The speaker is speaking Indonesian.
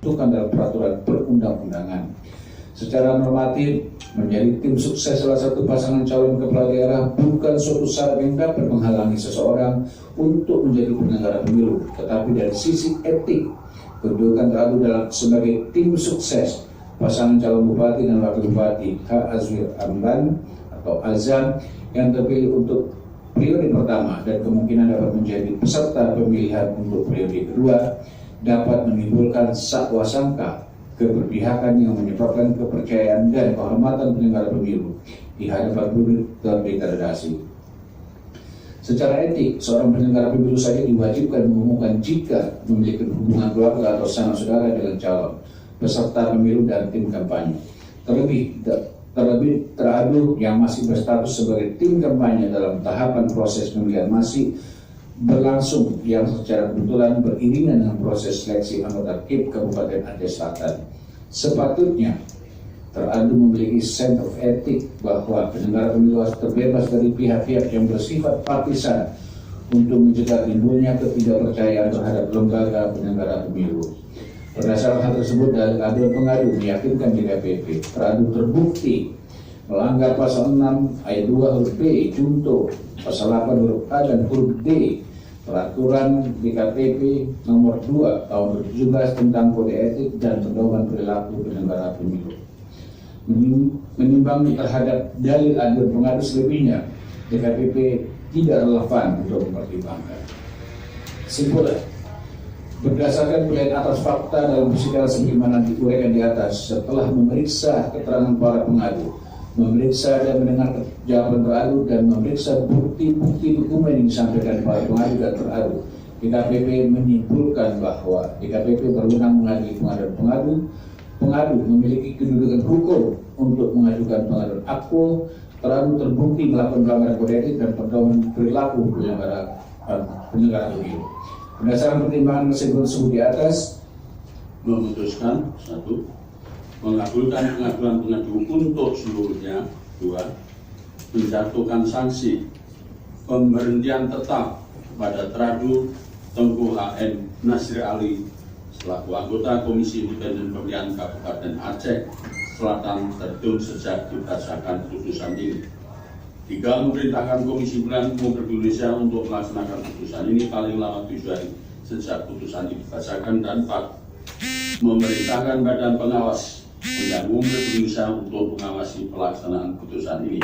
ditentukan dalam peraturan perundang-undangan. Secara normatif, menjadi tim sukses salah satu pasangan calon kepala daerah bukan suatu syarat yang dapat menghalangi seseorang untuk menjadi penyelenggara pemilu, tetapi dari sisi etik, kedudukan teradu dalam sebagai tim sukses pasangan calon bupati dan wakil bupati H. Azwir Amran atau Azam yang terpilih untuk periode pertama dan kemungkinan dapat menjadi peserta pemilihan untuk periode kedua dapat menimbulkan sakwa sangka keberpihakan yang menyebabkan kepercayaan dan kehormatan penyelenggara pemilu di hadapan publik terdegradasi. Secara etik, seorang penyelenggara pemilu saja diwajibkan mengumumkan jika memiliki hubungan keluarga atau sanak saudara dengan calon peserta pemilu dan tim kampanye. Terlebih teradu yang masih berstatus sebagai tim kampanye dalam tahapan proses pemilihan masih berlangsung yang secara kebetulan beriringan dengan proses seleksi anggota KIP Kabupaten Aceh Selatan. Sepatutnya teradu memiliki sense of etik bahwa penyelenggara pemilu harus terbebas dari pihak-pihak yang bersifat partisan untuk mencegah timbulnya ketidakpercayaan terhadap lembaga penyelenggara pemilu. Berdasarkan hal tersebut, dari aduan pengadu meyakinkan DKPP teradu terbukti melanggar pasal 6 ayat 2 huruf B junto, pasal 8 huruf A dan huruf D Peraturan DKPP nomor 2 tahun 2017 tentang kode etik dan pedoman perilaku penyelenggara pemilu. Menimbang terhadap dalil aduan pengadu selebihnya, DKPP tidak relevan untuk mempertimbangkan. Kesimpulan, berdasarkan penilaian atas fakta dalam persidangan sebagaimana diuraikan di atas, setelah memeriksa keterangan para pengadu, memeriksa dan mendengar jawaban teradu dan memeriksa bukti-bukti dokumen yang disampaikan para pengadu dan teradu, DKPP menyimpulkan bahwa DKPP berwenang mengadili pengaduan pengadu. Pengadu memiliki kedudukan hukum untuk mengajukan pengaduan akpo. Teradu terbukti melakukan pelanggaran kode etik dan pedoman perilaku penyelenggara pemilu. Berdasarkan pertimbangan kesimpulan tersebut di atas, memutuskan 1. Mengabulkan pengaduan pengadu untuk seluruhnya. 2. Menjatuhkan sanksi pemberhentian tetap kepada teradu Tengku HN Nasri Ali selaku anggota Komisi Independen Pemilihan Kabupaten Aceh Selatan Tertun sejak diberdasarkan putusan ini. 3. Memerintahkan Komisi Pemilihan Umum Republik Indonesia untuk melaksanakan putusan ini paling lama 7 hari sejak putusan ini dibacakan. Dan 4. Memerintahkan Badan Pengawas Pemilihan Umum Republik Indonesia untuk mengawasi pelaksanaan putusan ini.